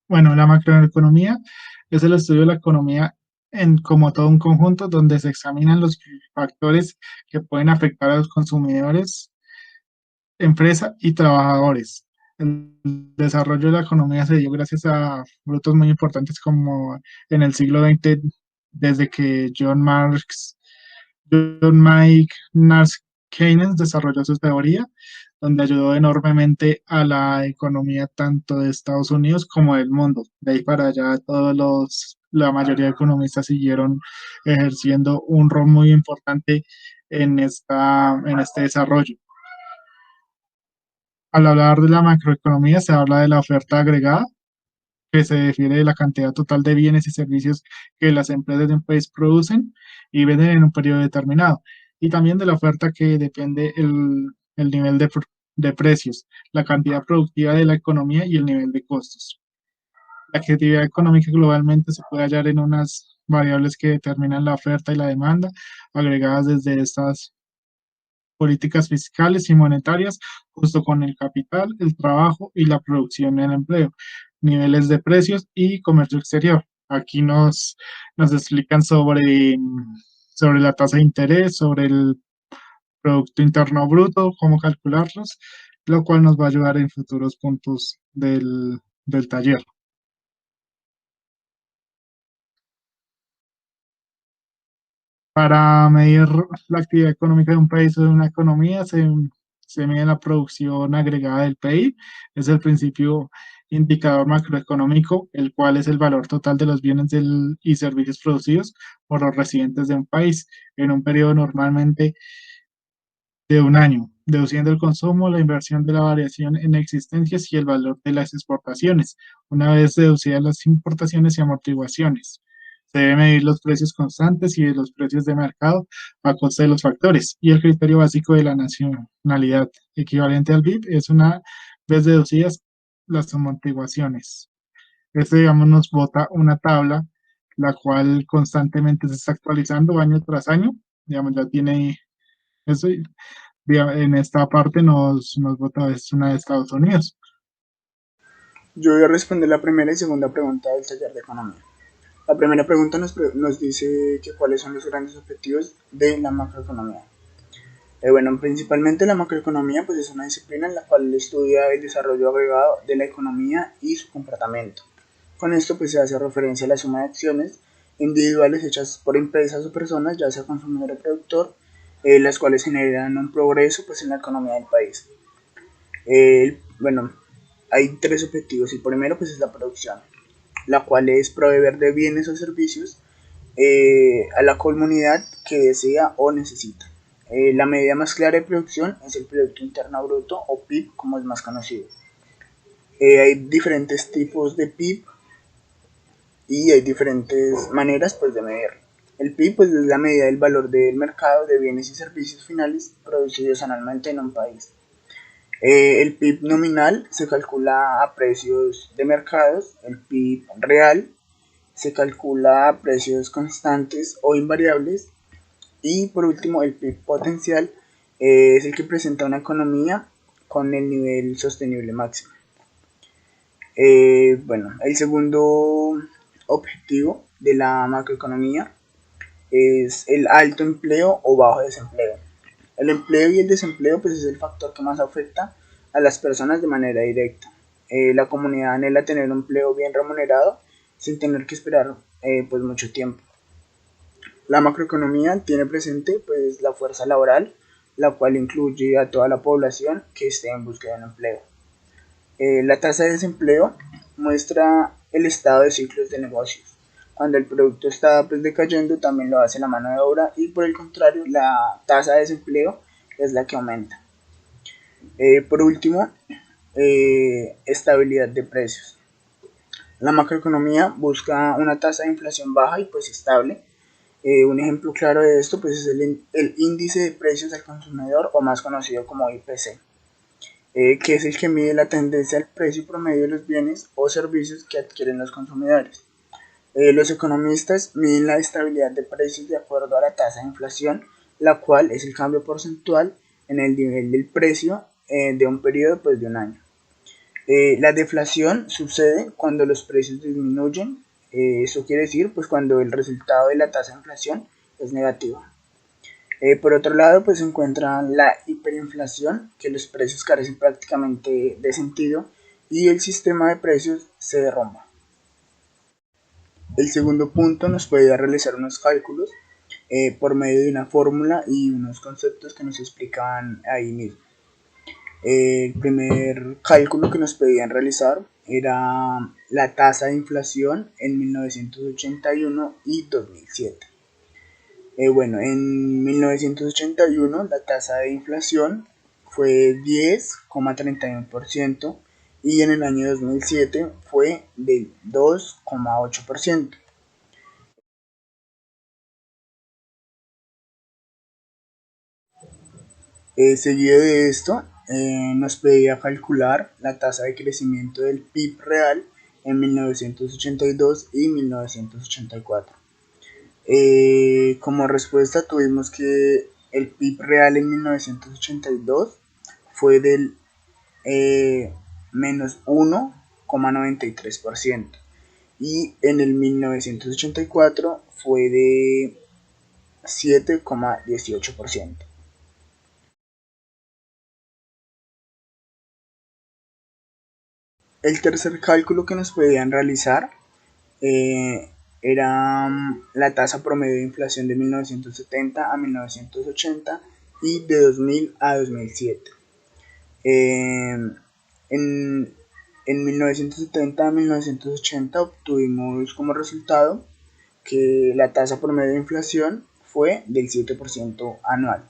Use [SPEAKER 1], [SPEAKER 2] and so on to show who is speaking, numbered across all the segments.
[SPEAKER 1] Bueno, la macroeconomía es el estudio de la economía en como todo un conjunto donde se examinan los factores que pueden afectar a los consumidores, empresa y trabajadores. El desarrollo de la economía se dio gracias a frutos muy importantes como en el siglo XX, desde que John Mike Nars Keynes desarrolló su teoría, donde ayudó enormemente a la economía tanto de Estados Unidos como del mundo. De ahí para allá la mayoría de economistas siguieron ejerciendo un rol muy importante en este desarrollo. Al hablar de la macroeconomía se habla de la oferta agregada, que se refiere a la cantidad total de bienes y servicios que las empresas de un país producen y venden en un periodo determinado. Y también de la oferta que depende el nivel de precios, la cantidad productiva de la economía y el nivel de costos. La actividad económica globalmente se puede hallar en unas variables que determinan la oferta y la demanda, agregadas desde estas políticas fiscales y monetarias, justo con el capital, el trabajo y la producción en empleo, niveles de precios y comercio exterior. Aquí nos explican sobre la tasa de interés, sobre el Producto Interno Bruto, cómo calcularlos, lo cual nos va a ayudar en futuros puntos del taller. Para medir la actividad económica de un país o de una economía, se mide la producción agregada del PIB. Es el principio indicador macroeconómico, el cual es el valor total de los bienes y servicios producidos por los residentes de un país en un periodo normalmente de un año, deduciendo el consumo, la inversión de la variación en existencias y el valor de las exportaciones, una vez deducidas las importaciones y amortiguaciones. Se debe medir los precios constantes y los precios de mercado a costa de los factores. Y el criterio básico de la nacionalidad equivalente al BIP es una vez deducidas las amortiguaciones. Este, digamos, nos bota una tabla, la cual constantemente se está actualizando año tras año. Digamos, ya tiene eso. En esta parte nos bota es una de Estados Unidos.
[SPEAKER 2] Yo voy a responder la primera y segunda pregunta del taller de economía. La primera pregunta nos dice que cuáles son los grandes objetivos de la macroeconomía. Bueno, principalmente la macroeconomía pues es una disciplina en la cual estudia el desarrollo agregado de la economía y su comportamiento. Con esto pues se hace referencia a la suma de acciones individuales hechas por empresas o personas, ya sea consumidor o productor, las cuales generan un progreso pues en la economía del país. Bueno, hay tres objetivos. El primero pues es la producción, la cual es proveer de bienes o servicios a la comunidad que desea o necesita. La medida más clara de producción es el Producto Interno Bruto o PIB, como es más conocido. Hay diferentes tipos de PIB y hay diferentes maneras pues, de medirlo. El PIB pues, es la medida del valor del mercado de bienes y servicios finales producidos anualmente en un país. El PIB nominal se calcula a precios de mercados, el PIB real se calcula a precios constantes o invariables y por último el PIB potencial es el que presenta una economía con el nivel sostenible máximo. Bueno, el segundo objetivo de la macroeconomía es el alto empleo o bajo desempleo. El empleo y el desempleo pues, es el factor que más afecta a las personas de manera directa. La comunidad anhela tener un empleo bien remunerado sin tener que esperar pues, mucho tiempo. La macroeconomía tiene presente pues, la fuerza laboral, la cual incluye a toda la población que esté en búsqueda de un empleo. La tasa de desempleo muestra el estado de ciclos de negocios. Cuando el producto está pues, decayendo, también lo hace la mano de obra y por el contrario, la tasa de desempleo es la que aumenta. Por último, estabilidad de precios. La macroeconomía busca una tasa de inflación baja y pues estable. Un ejemplo claro de esto pues, es el índice de precios al consumidor o más conocido como IPC. Que es el que mide la tendencia al precio promedio de los bienes o servicios que adquieren los consumidores. Los economistas miden la estabilidad de precios de acuerdo a la tasa de inflación, la cual es el cambio porcentual en el nivel del precio de un periodo pues, de un año. La deflación sucede cuando los precios disminuyen. Eso quiere decir pues, cuando el resultado de la tasa de inflación es negativo. Por otro lado, pues se encuentra la hiperinflación, que los precios carecen prácticamente de sentido y el sistema de precios se derrumba. El segundo punto nos puede realizar unos cálculos por medio de una fórmula y unos conceptos que nos explicaban ahí mismo. El primer cálculo que nos pedían realizar era la tasa de inflación en 1981 y 2007. Bueno, en 1981 la tasa de inflación fue 10,31% y en el año 2007 fue del 2,8%. Seguido de esto, nos pedía calcular la tasa de crecimiento del PIB real en 1982 y 1984. Como respuesta tuvimos que el PIB real en 1982 fue del menos 1,93% y en el 1984 fue de 7,18%. El tercer cálculo que nos pedían realizar era la tasa promedio de inflación de 1970 a 1980 y de 2000 a 2007. En 1970 a 1980 obtuvimos como resultado que la tasa promedio de inflación fue del 7% anual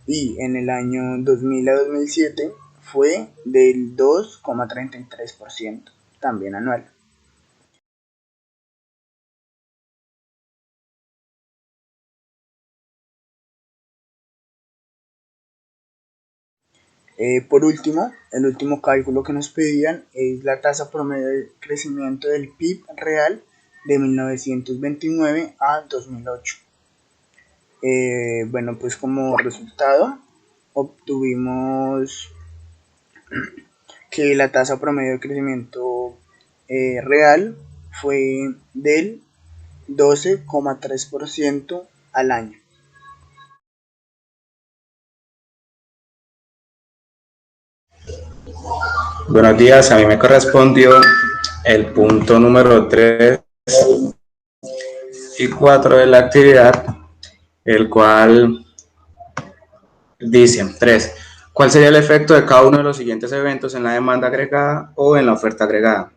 [SPEAKER 2] y en el año 2000 a 2007 fue del 2,33% también anual. Por último, el último cálculo que nos pedían es la tasa promedio de crecimiento del PIB real de 1929 a 2008. Bueno, pues como resultado obtuvimos que la tasa promedio de crecimiento real fue del 12,3% al año.
[SPEAKER 3] Buenos días, a mí me correspondió el punto número 3 y 4 de la actividad, el cual dice 3. ¿Cuál sería el efecto de cada uno de los siguientes eventos en la demanda agregada o en la oferta agregada?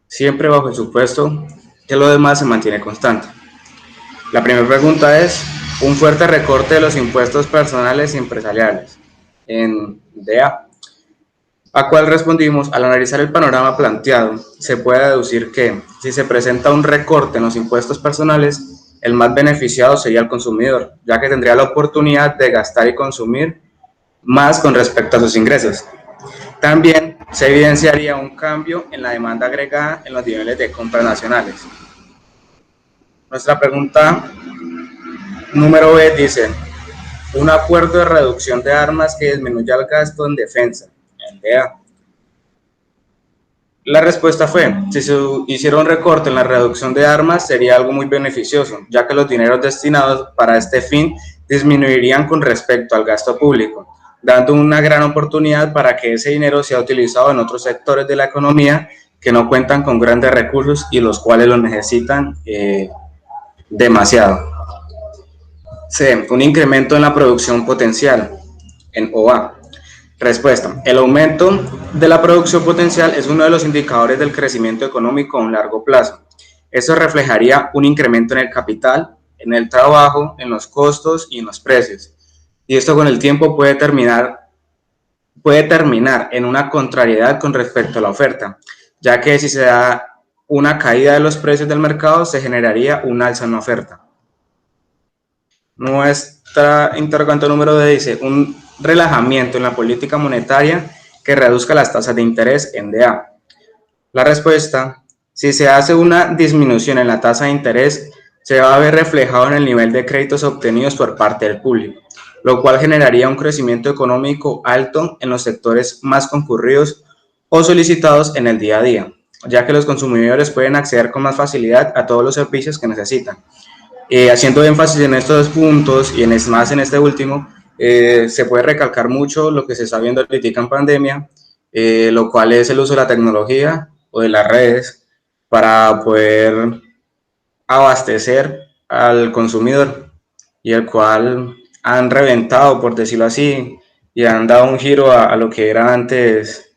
[SPEAKER 3] Siempre bajo el supuesto que lo demás se mantiene constante. La primera pregunta es un fuerte recorte de los impuestos personales y empresariales en DA. ¿A cuál respondimos? Al analizar el panorama planteado, se puede deducir que, si se presenta un recorte en los impuestos personales, el más beneficiado sería el consumidor, ya que tendría la oportunidad de gastar y consumir más con respecto a sus ingresos. También se evidenciaría un cambio en la demanda agregada en los niveles de compras nacionales. Nuestra pregunta número B dice, un acuerdo de reducción de armas que disminuya el gasto en defensa, en DEA. La respuesta fue, si se hiciera un recorte en la reducción de armas sería algo muy beneficioso, ya que los dineros destinados para este fin disminuirían con respecto al gasto público, dando una gran oportunidad para que ese dinero sea utilizado en otros sectores de la economía que no cuentan con grandes recursos y los cuales lo necesitan demasiado. C. Un incremento en la producción potencial, en OA. Respuesta. El aumento de la producción potencial es uno de los indicadores del crecimiento económico a un largo plazo. Eso reflejaría un incremento en el capital, en el trabajo, en los costos y en los precios. Y esto con el tiempo puede terminar en una contrariedad con respecto a la oferta, ya que si se da una caída de los precios del mercado, se generaría un alza en la oferta. Nuestra interrogante número D dice, un relajamiento en la política monetaria que reduzca las tasas de interés en DA. La respuesta, si se hace una disminución en la tasa de interés, se va a ver reflejado en el nivel de créditos obtenidos por parte del público. lo cual generaría un crecimiento económico alto en los sectores más concurridos o solicitados en el día a día, ya que los consumidores pueden acceder con más facilidad a todos los servicios que necesitan. Haciendo énfasis en estos puntos y más en este último, se puede recalcar mucho lo que se está viendo ahorita en pandemia, lo cual es el uso de la tecnología o de las redes para poder abastecer al consumidor, y el cual han reventado, por decirlo así, y han dado un giro a lo que era antes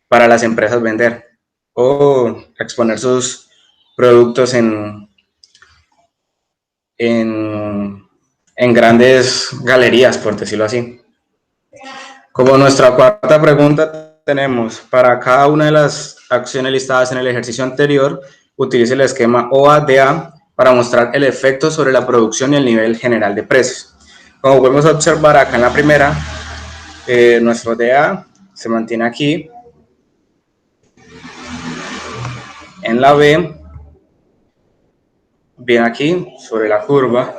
[SPEAKER 3] para las empresas vender o exponer sus productos en, en grandes galerías, por decirlo así. Como nuestra cuarta pregunta tenemos, para cada una de las acciones listadas en el ejercicio anterior, utilice el esquema OA-DA para mostrar el efecto sobre la producción y el nivel general de precios. Como podemos observar acá en la primera, nuestro DA se mantiene aquí. En la B, bien aquí, sobre la curva.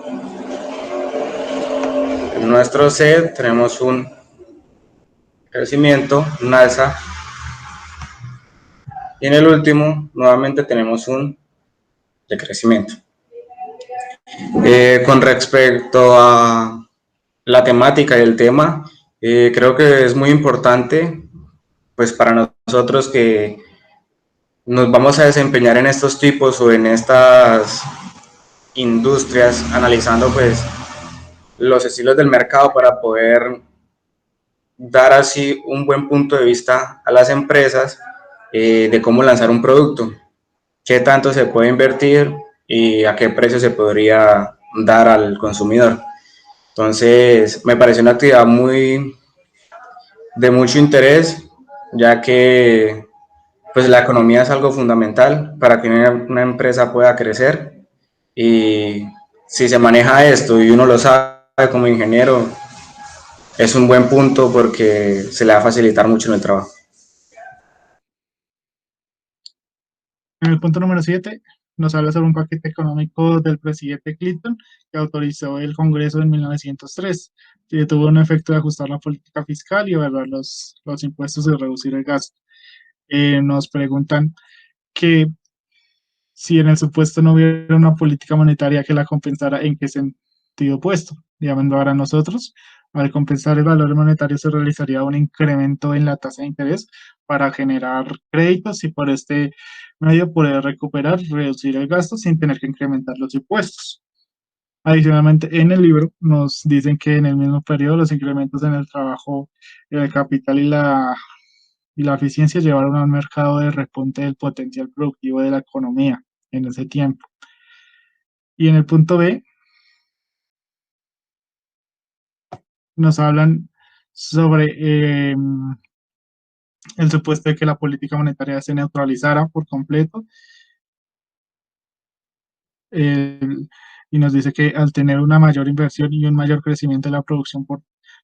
[SPEAKER 3] En nuestro C tenemos un crecimiento, un alza. Y en el último, nuevamente tenemos un decrecimiento. Con respecto a la temática y el tema, creo que es muy importante, pues para nosotros que nos vamos a desempeñar en estos tipos o en estas industrias, analizando pues los estilos del mercado para poder dar así un buen punto de vista a las empresas de cómo lanzar un producto, qué tanto se puede invertir y a qué precio se podría dar al consumidor. Entonces, me pareció una actividad de mucho interés, ya que pues la economía es algo fundamental para que una empresa pueda crecer, y si se maneja esto y uno lo sabe como ingeniero, es un buen punto porque se le va a facilitar mucho en el trabajo.
[SPEAKER 1] En el punto número 7 nos habla sobre un paquete económico del presidente Clinton que autorizó el Congreso en 1903, que tuvo un efecto de ajustar la política fiscal y evaluar los impuestos y reducir el gasto. Nos preguntan que si en el supuesto no hubiera una política monetaria que la compensara, ¿en qué sentido opuesto? Llamando ahora a nosotros, al compensar el valor monetario se realizaría un incremento en la tasa de interés para generar créditos y por este medio poder recuperar, reducir el gasto sin tener que incrementar los impuestos. Adicionalmente, en el libro nos dicen que en el mismo periodo los incrementos en el trabajo, el capital y la eficiencia llevaron a un mercado de repunte del potencial productivo de la economía en ese tiempo. Y en el punto B nos hablan sobre el supuesto de que la política monetaria se neutralizara por completo, eh, y nos dice que al tener una mayor inversión y un mayor crecimiento de la producción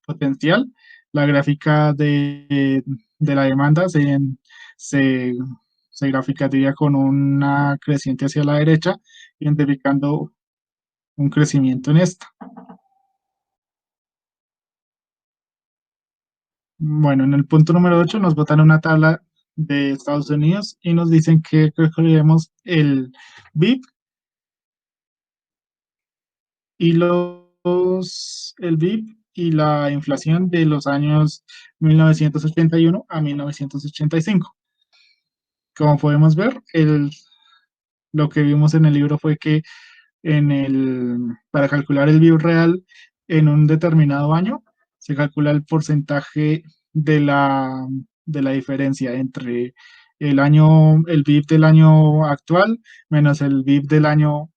[SPEAKER 1] potencial, la gráfica de la demanda se, se graficaría con una creciente hacia la derecha, identificando un crecimiento en esta. Bueno, en el punto número 8 nos botan una tabla de Estados Unidos y nos dicen que calculemos el BIP y el BIP y la inflación de los años 1981 a 1985. Como podemos ver, lo que vimos en el libro fue que para calcular el BIP real en un determinado año, se calcula el porcentaje de la diferencia entre el BIP del año actual menos el BIP del año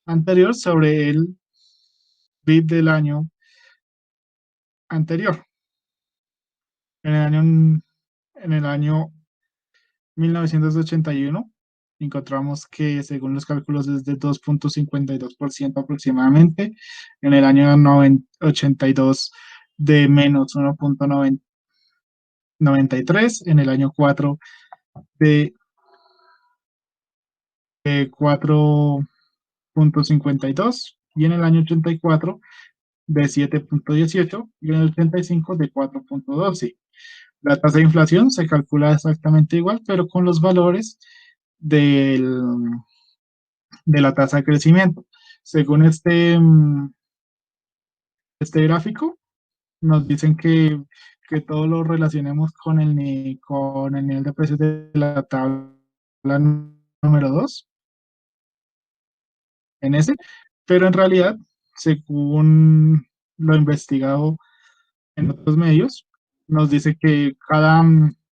[SPEAKER 1] anterior sobre el BIP del año anterior. En el año, en el año 1981 encontramos que según los cálculos es de 2,52% aproximadamente, en el año 82 de menos 1,93, en el año 4 de 4,52 y en el año 84 de 7.18 y en el 35 de 4.12. La tasa de inflación se calcula exactamente igual, pero con los valores del, de la tasa de crecimiento. Según este gráfico, nos dicen que todo lo relacionemos con el nivel de precios de la tabla número 2 en ese, pero en realidad, según lo investigado en otros medios, nos dice que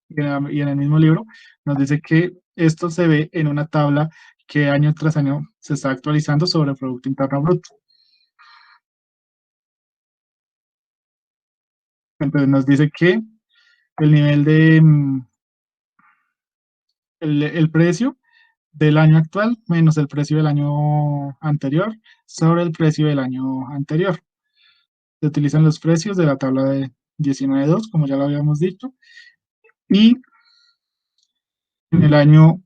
[SPEAKER 1] y en el mismo libro, nos dice que esto se ve en una tabla que año tras año se está actualizando sobre el Producto Interno Bruto. Entonces nos dice que el nivel el precio del año actual menos el precio del año anterior sobre el precio del año anterior. Se utilizan los precios de la tabla de 19.2, como ya lo habíamos dicho, y en el año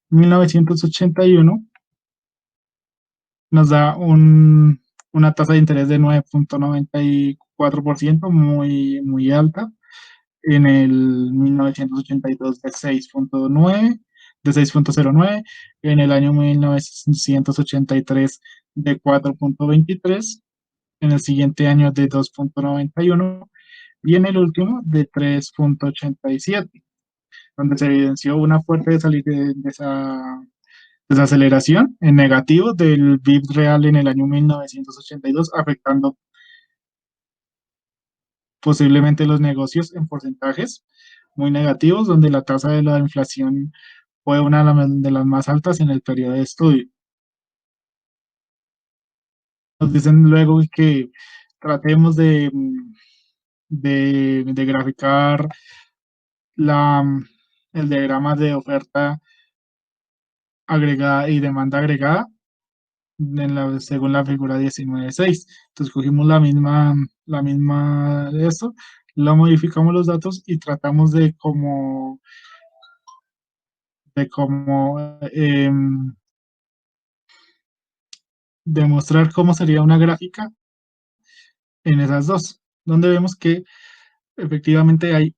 [SPEAKER 1] 1981 nos da una tasa de interés de 9.94%, muy alta. En el 1982 de 6.09, de 6.09, en el año 1983 de 4.23, en el siguiente año de 2.91 y en el último de 3.87, donde se evidenció una fuerte de esa desaceleración en negativo del PIB real en el año 1982, afectando posiblemente los negocios en porcentajes muy negativos, donde la tasa de la inflación fue una de las más altas en el periodo de estudio. Nos dicen luego que tratemos de graficar la, el diagrama de oferta agregada y demanda agregada según la figura 19.6. Entonces cogimos la misma de esto, lo modificamos los datos y tratamos de demostrar cómo sería una gráfica en esas dos, donde vemos que efectivamente hay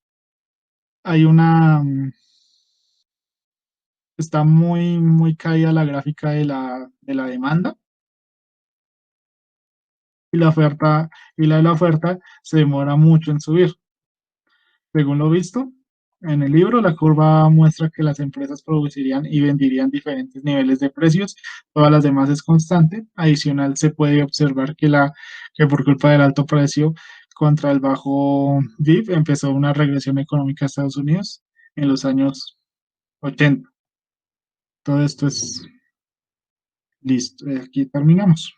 [SPEAKER 1] está muy caída la gráfica de la demanda y la de la oferta se demora mucho en subir. Según lo visto en el libro, la curva muestra que las empresas producirían y venderían diferentes niveles de precios, todas las demás es constante. Adicional, se puede observar que por culpa del alto precio contra el bajo PIB empezó una regresión económica a Estados Unidos en los años 80. Todo esto es listo. Aquí terminamos.